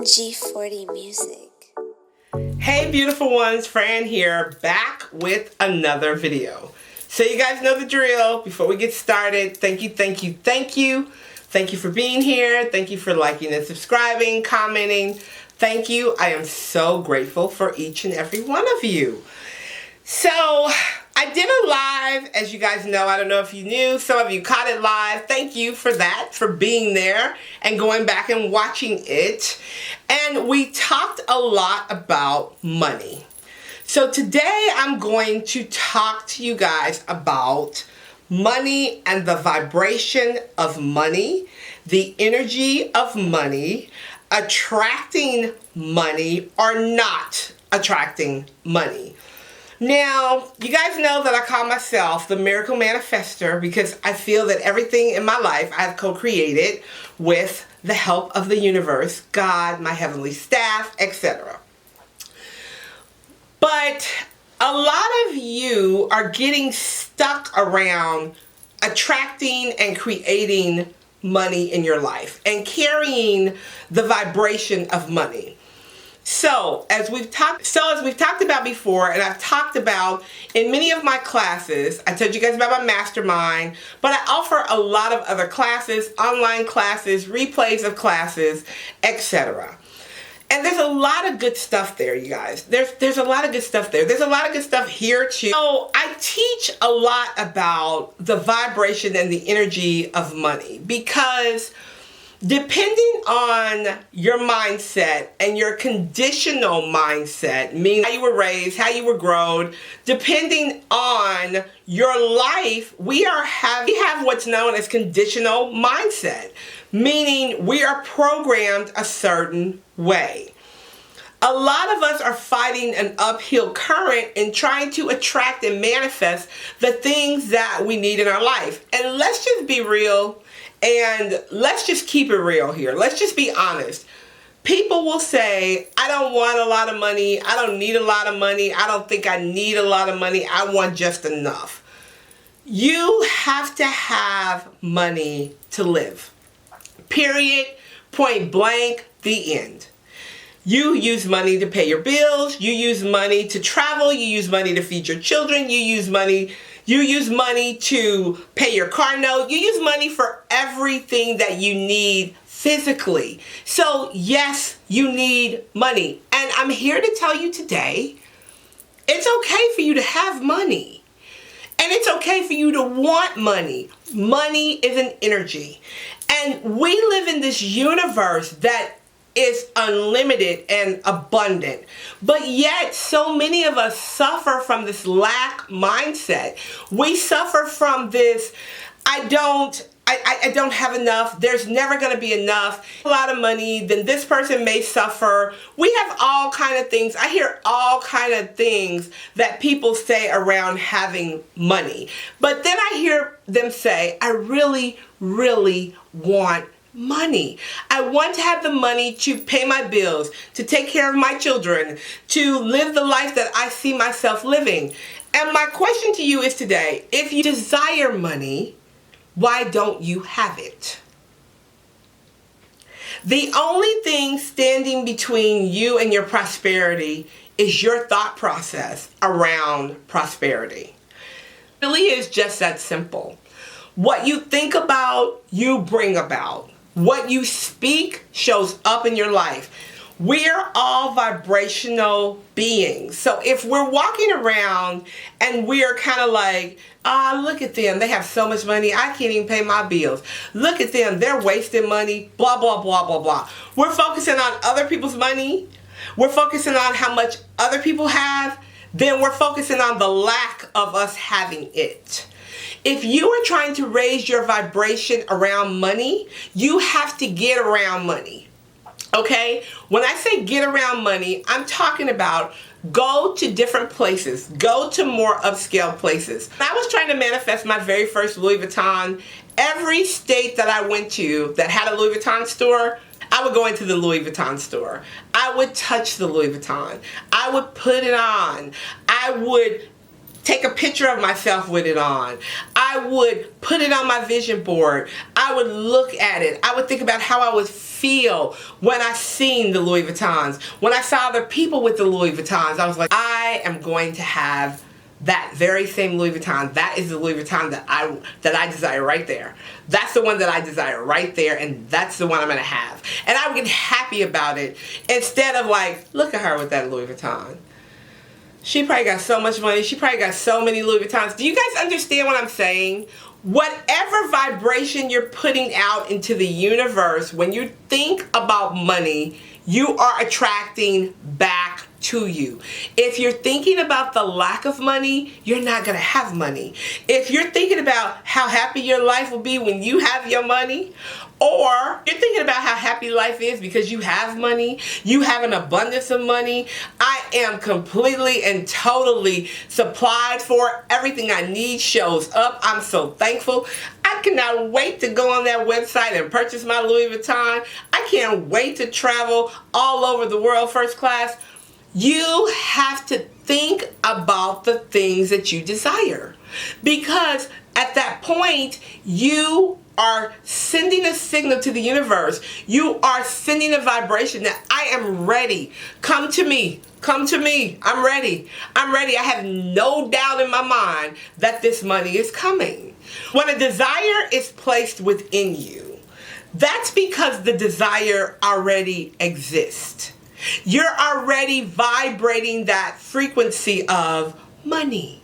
G40 Music. Hey beautiful ones, Fran here, back with another video. So you guys know the drill. Before we get started, thank you for being here. Thank you for liking and subscribing, commenting. Thank you. I am so grateful for each and every one of you. So I did a live, as you guys know. I don't know if you knew. Some of you caught it live. Thank you for that, for being there and going back and watching it. And we talked a lot about money. So today I'm going to talk to you guys about money and the vibration of money, the energy of money, attracting money or not attracting money. Now, you guys know that I call myself the Miracle Manifester because I feel that everything in my life I've co-created with the help of the universe, God, my heavenly staff, etc. But a lot of you are getting stuck around attracting and creating money in your life and carrying the vibration of money. So as we've talked about before, and I've talked about in many of my classes, I told you guys about my mastermind, but I offer a lot of other classes, online classes, replays of classes, etc. And there's a lot of good stuff there, you guys. There's a lot of good stuff there. There's a lot of good stuff here too. So I teach a lot about the vibration and the energy of money because depending on your mindset and your conditional mindset, meaning how you were raised, how you were grown, depending on your life, we have what's known as conditional mindset, meaning we are programmed a certain way. A lot of us are fighting an uphill current in trying to attract and manifest the things that we need in our life. And let's just be real. And let's just keep it real here. Let's just be honest. People will say, I don't want a lot of money. I don't need a lot of money. I don't think I need a lot of money. I want just enough. You have to have money to live. Period. Point blank. The end. You use money to pay your bills. You use money to travel. You use money to feed your children. You use money to pay your car note. You use money for everything that you need physically. So yes, you need money. And I'm here to tell you today, it's okay for you to have money. And it's okay for you to want money. Money is an energy. And we live in this universe that is unlimited and abundant. But yet, so many of us suffer from this lack mindset. We suffer from this, I don't have enough. There's never going to be enough. A lot of money, then this person may suffer. We have all kind of things. I hear all kind of things that people say around having money. But then I hear them say, I really, really want money. I want to have the money to pay my bills, to take care of my children, to live the life that I see myself living. And my question to you is today, if you desire money, why don't you have it? The only thing standing between you and your prosperity is your thought process around prosperity. It really is just that simple. What you think about, you bring about. What you speak shows up in your life. We're all vibrational beings. So if we're walking around and we're kind of like, look at them, they have so much money, I can't even pay my bills. Look at them, they're wasting money, blah, blah, blah, blah, blah. We're focusing on other people's money. We're focusing on how much other people have. Then we're focusing on the lack of us having it. If you are trying to raise your vibration around money, you have to get around money. Okay? When I say get around money, I'm talking about go to different places. Go to more upscale places. When I was trying to manifest my very first Louis Vuitton, every state that I went to that had a Louis Vuitton store, I would go into the Louis Vuitton store. I would touch the Louis Vuitton. I would put it on. I would take a picture of myself with it on. I would put it on my vision board. I would look at it. I would think about how I would feel when I seen the Louis Vuittons. When I saw other people with the Louis Vuittons, I was like, I am going to have that very same Louis Vuitton. That is the Louis Vuitton that I desire right there. That's the one that I desire right there, and that's the one I'm going to have. And I would get happy about it instead of like, look at her with that Louis Vuitton. She probably got so much money. She probably got so many Louis Vuittons. Do you guys understand what I'm saying? Whatever vibration you're putting out into the universe, when you think about money, you are attracting back to you. If you're thinking about the lack of money, you're not going to have money. If you're thinking about how happy your life will be when you have your money, or you're thinking about how happy life is because you have money, you have an abundance of money, I am completely and totally supplied for. Everything I need shows up. I'm so thankful. I cannot wait to go on that website and purchase my Louis Vuitton. I can't wait to travel all over the world first class. You have to think about the things that you desire, because at that point you are sending a signal to the universe. You are sending a vibration that I am ready. Come to me. Come to me. I'm ready. I'm ready. I have no doubt in my mind that this money is coming. When a desire is placed within you, that's because the desire already exists. You're already vibrating that frequency of money.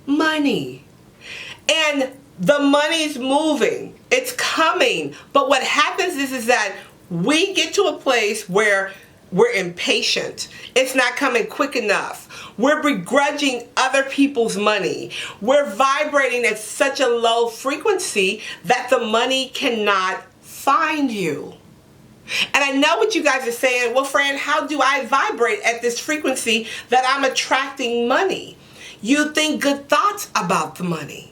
Money. And the money's moving. It's coming. But what happens is that we get to a place where we're impatient. It's not coming quick enough. We're begrudging other people's money. We're vibrating at such a low frequency that the money cannot find you. And I know what you guys are saying, well, Fran, how do I vibrate at this frequency that I'm attracting money? You think good thoughts about the money.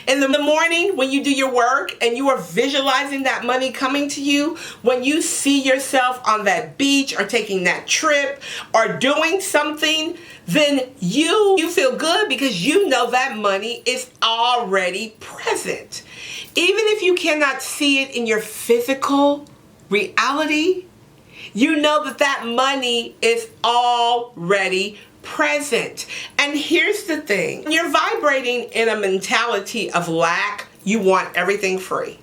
In the morning when you do your work and you are visualizing that money coming to you, when you see yourself on that beach or taking that trip or doing something, then you feel good because you know that money is already present. Even if you cannot see it in your physical reality, you know that that money is already present. And here's the thing. When you're vibrating in a mentality of lack, you want everything free.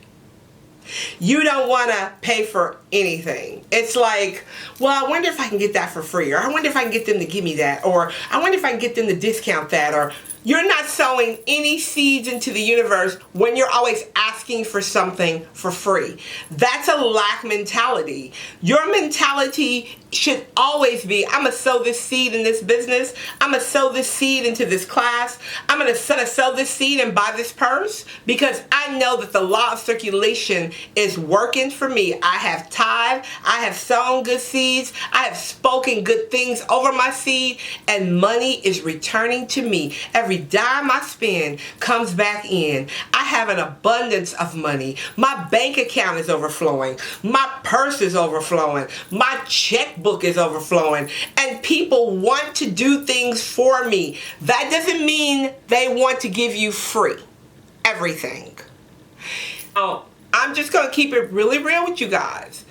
You don't want to pay for anything. It's like, well, I wonder if I can get that for free, or I wonder if I can get them to give me that, or I wonder if I can get them to discount that, or you're not sowing any seeds into the universe when you're always asking for something for free. That's a lack mentality. Your mentality should always be, I'm going to sow this seed in this business. I'm going to sow this seed into this class. I'm going to sow this seed and buy this purse because I know that the law of circulation is working for me. I have tithed. I have sown good seeds. I have spoken good things over my seed, and money is returning to me. Every dime I spend comes back in. I have an abundance of money. My bank account is overflowing. My purse is overflowing. My checkbook is overflowing. And people want to do things for me. That doesn't mean they want to give you free everything. Oh, I'm just going to keep it really real with you guys.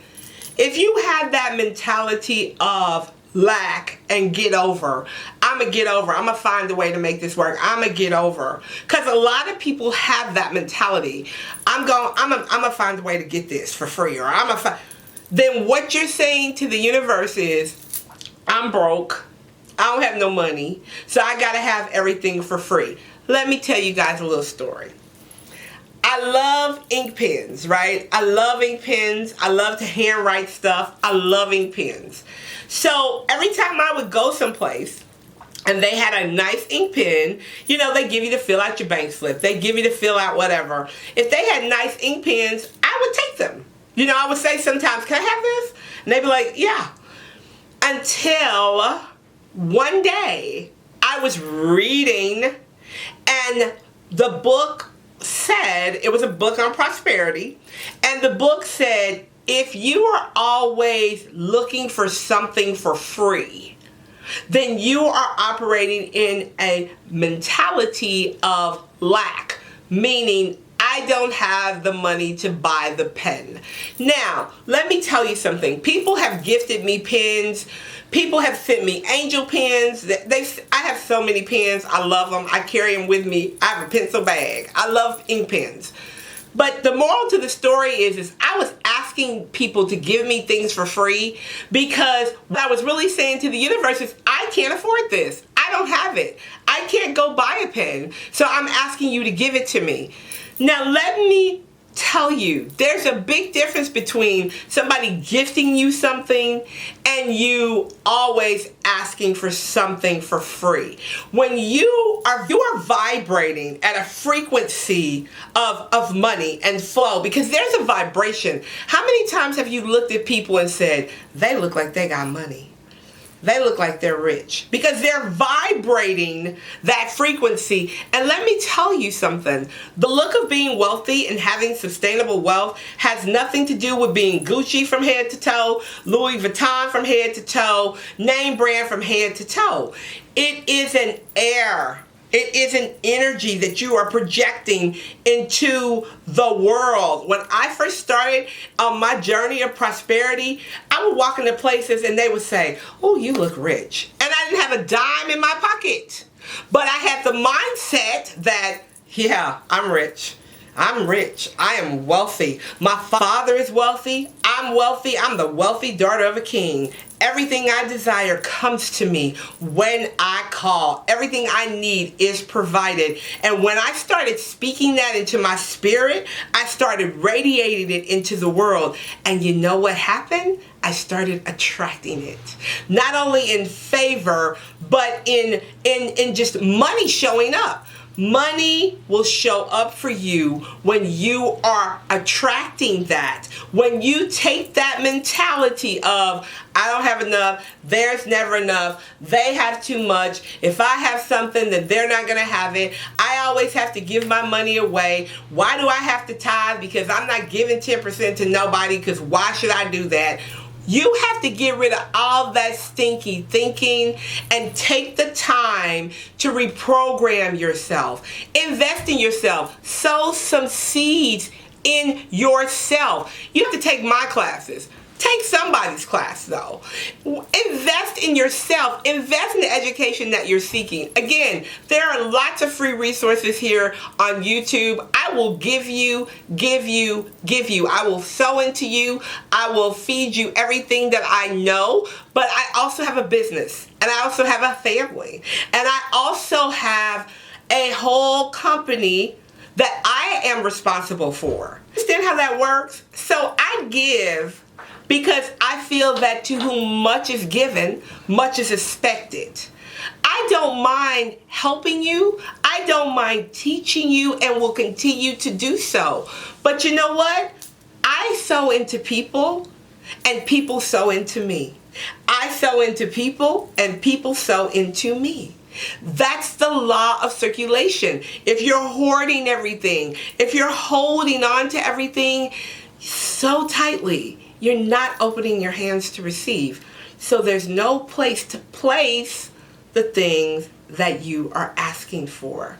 If you have that mentality of lack and get over, I'm going to find a way to make this work. I'm going to get over. Because a lot of people have that mentality. I'm going to find a way to get this for free. Or then what you're saying to the universe is, I'm broke. I don't have no money. So I got to have everything for free. Let me tell you guys a little story. I love ink pens, right? I love ink pens. I love to handwrite stuff. I love ink pens. So every time I would go someplace and they had a nice ink pen, you know, they give you to fill out your bank slip. They give you to fill out whatever. If they had nice ink pens, I would take them. You know, I would say sometimes, can I have this? And they'd be like, yeah. Until one day I was reading and the book said, it was a book on prosperity, and the book said, if you are always looking for something for free, then you are operating in a mentality of lack, meaning I don't have the money to buy the pen. Now, let me tell you something. People have gifted me pens. People have sent me angel pens. I have so many pens. I love them. I carry them with me. I have a pencil bag. I love ink pens. But the moral to the story is I was asking people to give me things for free because what I was really saying to the universe is I can't afford this. I don't have it. I can't go buy a pen. So I'm asking you to give it to me. Now let me tell you, there's a big difference between somebody gifting you something and you always asking for something for free. When you are vibrating at a frequency of money and flow, because there's a vibration. How many times have you looked at people and said, they look like they got money? They look like they're rich because they're vibrating that frequency. And let me tell you something. The look of being wealthy and having sustainable wealth has nothing to do with being Gucci from head to toe, Louis Vuitton from head to toe, name brand from head to toe. It is an air. It is an energy that you are projecting into the world. When I first started on my journey of prosperity, I would walk into places and they would say, oh, you look rich. And I didn't have a dime in my pocket. But I had the mindset that, yeah, I'm rich. I'm rich. I am wealthy. My father is wealthy. I'm wealthy. I'm the wealthy daughter of a king. Everything I desire comes to me when I call. Everything I need is provided. And when I started speaking that into my spirit, I started radiating it into the world. And you know what happened? I started attracting it. Not only in favor, but in just money showing up. Money will show up for you when you are attracting that. When you take that mentality of, I don't have enough, there's never enough, they have too much, if I have something then they're not going to have it, I always have to give my money away, why do I have to tithe? Because I'm not giving 10% to nobody, because why should I do that? You have to get rid of all that stinky thinking and take the time to reprogram yourself. Invest in yourself. Sow some seeds in yourself. You have to take my classes. Take somebody's class though. Invest in yourself. Invest in the education that you're seeking. Again, there are lots of free resources here on YouTube. I will give you. I will sow into you. I will feed you everything that I know. But I also have a business. And I also have a family. And I also have a whole company that I am responsible for. Understand how that works? So I give because I feel that to whom much is given, much is expected. I don't mind helping you. I don't mind teaching you and will continue to do so. But you know what? I sow into people and people sow into me. I sow into people and people sow into me. That's the law of circulation. If you're hoarding everything, if you're holding on to everything so tightly, you're not opening your hands to receive. So there's no place to place the things that you are asking for.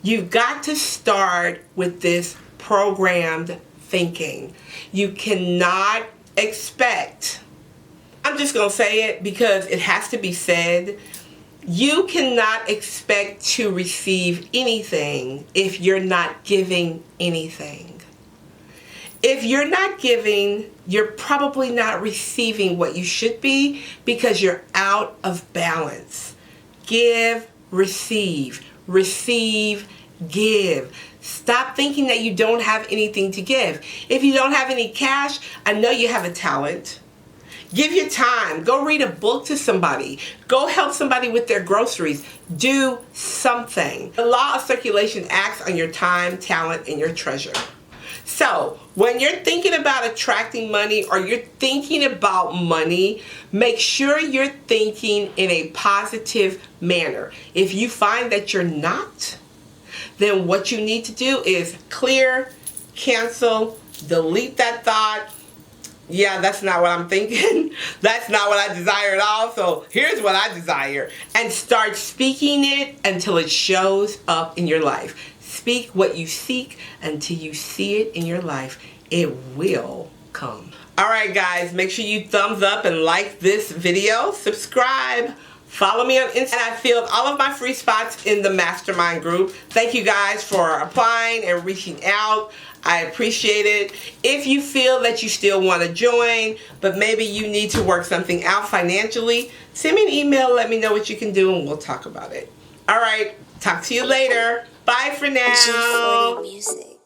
You've got to start with this programmed thinking. You cannot expect, I'm just going to say it because it has to be said, you cannot expect to receive anything if you're not giving anything. If you're not giving, you're probably not receiving what you should be because you're out of balance. Give, receive, give. Stop thinking that you don't have anything to give. If you don't have any cash, I know you have a talent. Give your time. Go read a book to somebody. Go help somebody with their groceries. Do something. The law of circulation acts on your time, talent, and your treasure. So when you're thinking about attracting money or you're thinking about money, make sure you're thinking in a positive manner. If you find that you're not, then what you need to do is clear, cancel, delete that thought, yeah, that's not what I'm thinking. That's not what I desire at all. So here's what I desire. And start speaking it until it shows up in your life. Speak what you seek until you see it in your life. It will come. Alright guys, make sure you thumbs up and like this video. Subscribe. Follow me on Instagram. I filled all of my free spots in the mastermind group. Thank you guys for applying and reaching out. I appreciate it. If you feel that you still want to join, but maybe you need to work something out financially, send me an email, let me know what you can do, and we'll talk about it. Alright, talk to you later. Bye for now. Frannie4444 Music.